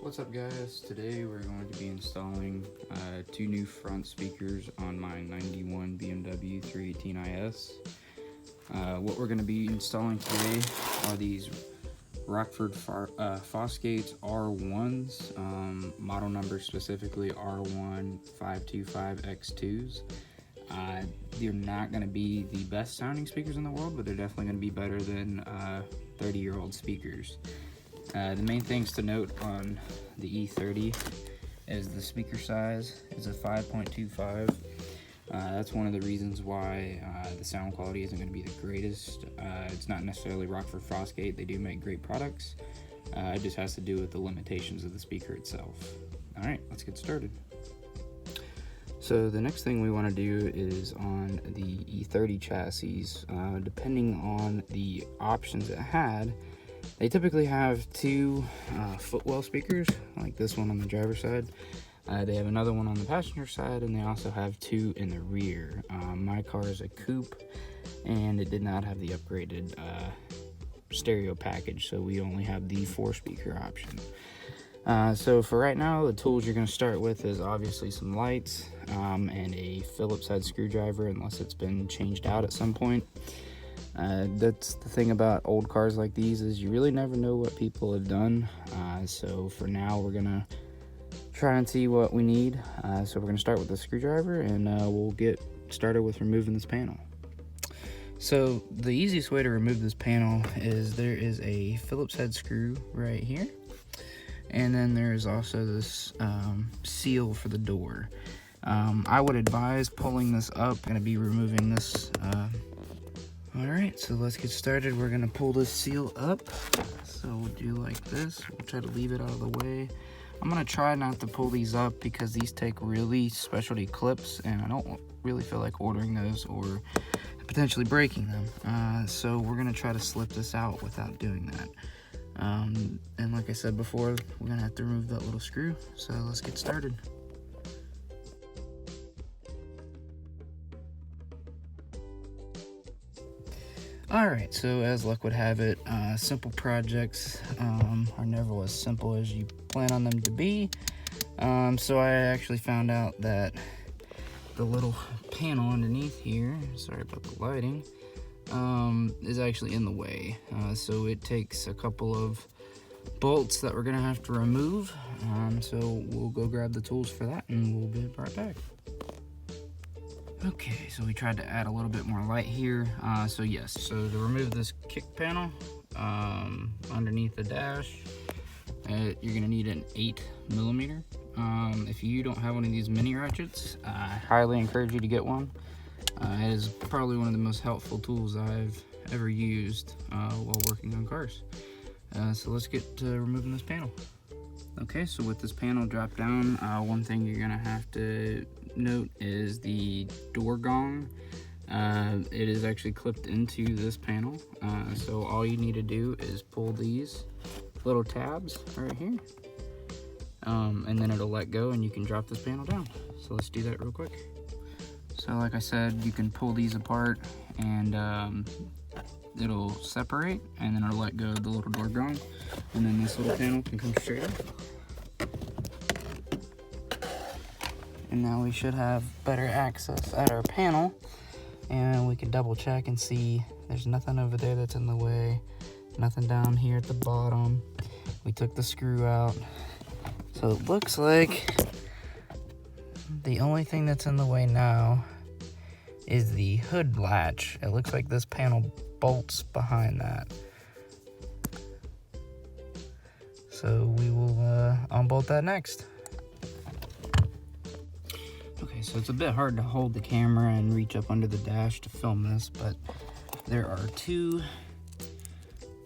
What's up guys? Today we're going to be installing two new front speakers on my 91 BMW 318IS. What we're going to be installing today are these Rockford Fosgates R1s, model number specifically R1525X2s. They're not going to be the best sounding speakers in the world, but they're definitely going to be better than 30-year-old speakers. The main things to note on the E30 is the speaker size is a 5.25. That's one of the reasons why the sound quality isn't going to be the greatest. It's not necessarily Rockford Fosgate. They do make great products. It just has to do with the limitations of the speaker itself. Alright, let's get started. So the next thing we want to do is on the E30 chassis, depending on the options it had, they typically have two footwell speakers, like this one on the driver's side. They have another one on the passenger side, and they also have two in the rear. My car is a coupe, and it did not have the upgraded stereo package, so we only have the 4-speaker option. So for right now, the tools you're going to start with is obviously some lights and a Phillips head screwdriver, unless it's been changed out at some point. That's the thing about old cars like these, is you really never know what people have done. So for now, we're gonna try and see what we need. So we're gonna start with the screwdriver, and we'll get started with removing this panel. So the easiest way to remove this panel is there is a Phillips head screw right here, and then there's also this seal for the door. I would advise pulling this up. I'm gonna be removing this. Alright, so let's get started. We're gonna pull this seal up. So we'll do like this. We'll try to leave it out of the way. I'm gonna try not to pull these up because these take really specialty clips, and I don't really feel like ordering those or potentially breaking them. So we're gonna try to slip this out without doing that. And like I said before, we're gonna have to remove that little screw. So let's get started. Alright, so as luck would have it, simple projects are never as simple as you plan on them to be. So I actually found out that the little panel underneath here, sorry about the lighting, is actually in the way. So it takes a couple of bolts that we're going to have to remove. So we'll go grab the tools for that, and we'll be right back. Okay, so we tried to add a little bit more light here. So to remove this kick panel underneath the dash, you're gonna need an 8mm. If you don't have one of these mini ratchets, I highly encourage you to get one. It is probably one of the most helpful tools I've ever used while working on cars. So let's get to removing this panel. Okay, so with this panel dropped down, one thing you're gonna have to note is the door gong. It is actually clipped into this panel, so all you need to do is pull these little tabs right here, and then it'll let go and you can drop this panel down. So let's do that real quick. So like I said, you can pull these apart and it'll separate, and then it'll let go of the little door gong, and then this little panel can come straight up. And now we should have better access at our panel, and we can double check and see there's nothing over there that's in the way, nothing down here at the bottom. We took the screw out, so it looks like the only thing that's in the way now is the hood latch. It looks like this panel bolts behind that, so we will unbolt that next. Okay, so it's a bit hard to hold the camera and reach up under the dash to film this, but there are two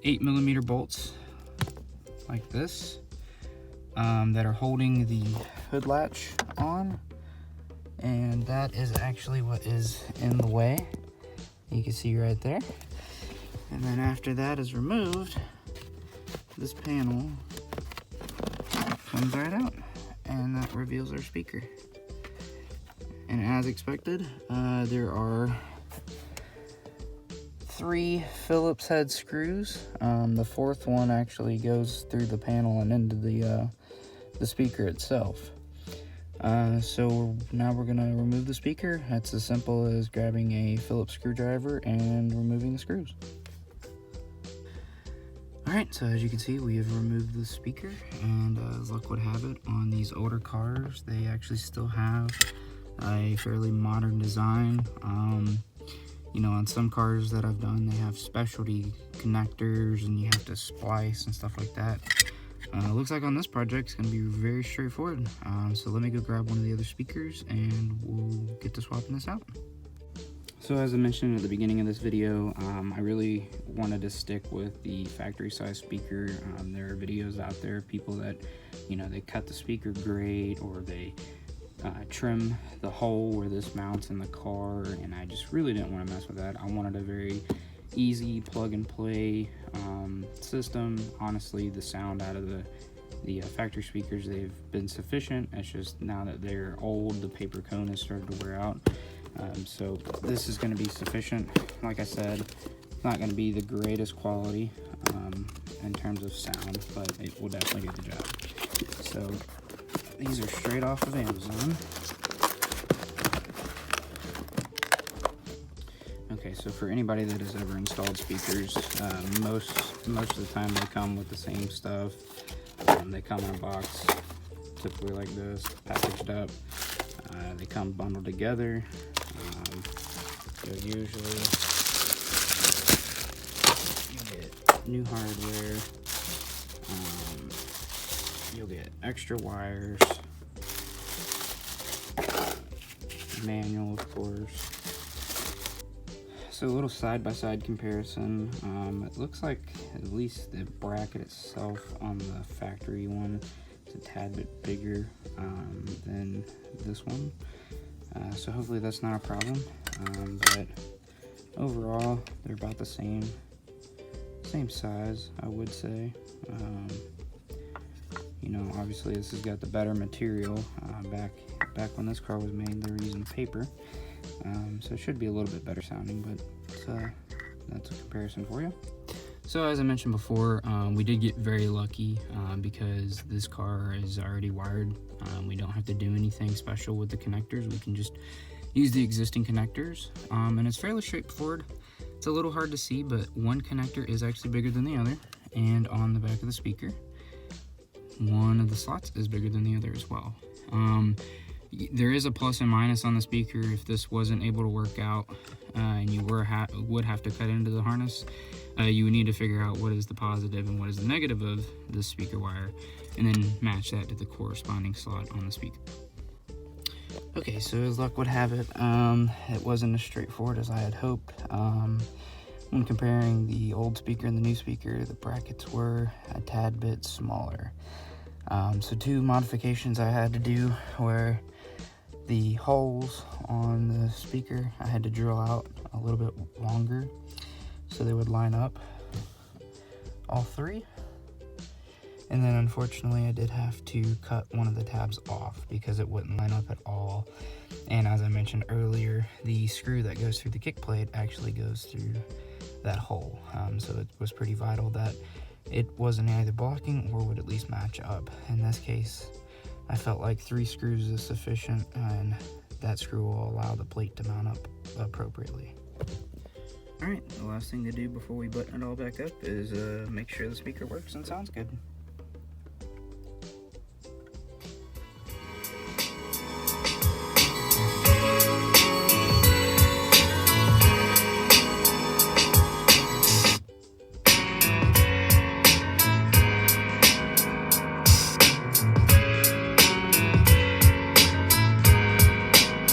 8mm bolts like this that are holding the hood latch on, and that is actually what is in the way. You can see right there. And then after that is removed, this panel comes right out, and that reveals our speaker. And as expected, there are 3 Phillips head screws. The 4th one actually goes through the panel and into the the speaker itself. So now we're going to remove the speaker. That's as simple as grabbing a Phillips screwdriver and removing the screws. Alright, so as you can see, we have removed the speaker, and as luck would have it, on these older cars, they actually still have a fairly modern design. You know, on some cars that I've done, they have specialty connectors and you have to splice and stuff like that. It looks like on this project it's going to be very straightforward. So let me go grab one of the other speakers and we'll get to swapping this out. So as I mentioned at the beginning of this video, I really wanted to stick with the factory size speaker. There are videos out there of people that, you know, they cut the speaker great, or they trim the hole where this mounts in the car, and I just really didn't want to mess with that. I wanted a very easy plug and play system. Honestly, the sound out of the factory speakers, they've been sufficient. It's just now that they're old, the paper cone has started to wear out. So this is going to be sufficient. Like I said, it's not going to be the greatest quality in terms of sound, but it will definitely do the job. So these are straight off of Amazon. Okay, so for anybody that has ever installed speakers, most of the time they come with the same stuff. They come in a box, typically like this, packaged up. They come bundled together. Usually you'll get new hardware. You'll get extra wires, manual, of course. So a little side-by-side comparison. It looks like at least the bracket itself on the factory one is a tad bit bigger than this one. So hopefully that's not a problem. But overall, they're about the same size, I would say. You know, obviously this has got the better material. Back when this car was made, they were using paper. So it should be a little bit better sounding, but that's a comparison for you. So as I mentioned before, we did get very lucky because this car is already wired. We don't have to do anything special with the connectors. We can just use the existing connectors, and it's fairly straightforward. It's a little hard to see, but one connector is actually bigger than the other, and on the back of the speaker, one of the slots is bigger than the other as well. There is a plus and minus on the speaker. If this wasn't able to work out and you would have to cut into the harness, you would need to figure out what is the positive and what is the negative of the speaker wire, and then match that to the corresponding slot on the speaker. Okay, so as luck would have it, it wasn't as straightforward as I had hoped. When comparing the old speaker and the new speaker, the brackets were a tad bit smaller. So two modifications I had to do were the holes on the speaker. I had to drill out a little bit longer so they would line up, all three. And then unfortunately I did have to cut one of the tabs off because it wouldn't line up at all. And as I mentioned earlier, the screw that goes through the kick plate actually goes through that hole. So it was pretty vital that it wasn't either blocking or would at least match up. In this case, I felt like 3 screws is sufficient, and that screw will allow the plate to mount up appropriately. Alright, the last thing to do before we button it all back up is make sure the speaker works and sounds good.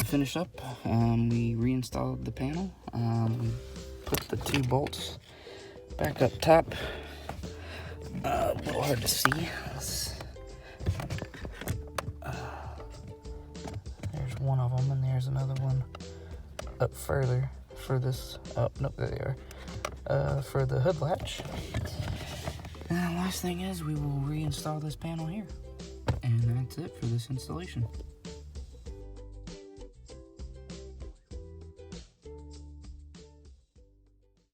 Finished up, we reinstalled the panel. We put the 2 bolts back up top. A little hard to see. There's one of them, and there's another one up further for this. Oh, nope, there they are. For the hood latch. And the last thing is we will reinstall this panel here. And that's it for this installation.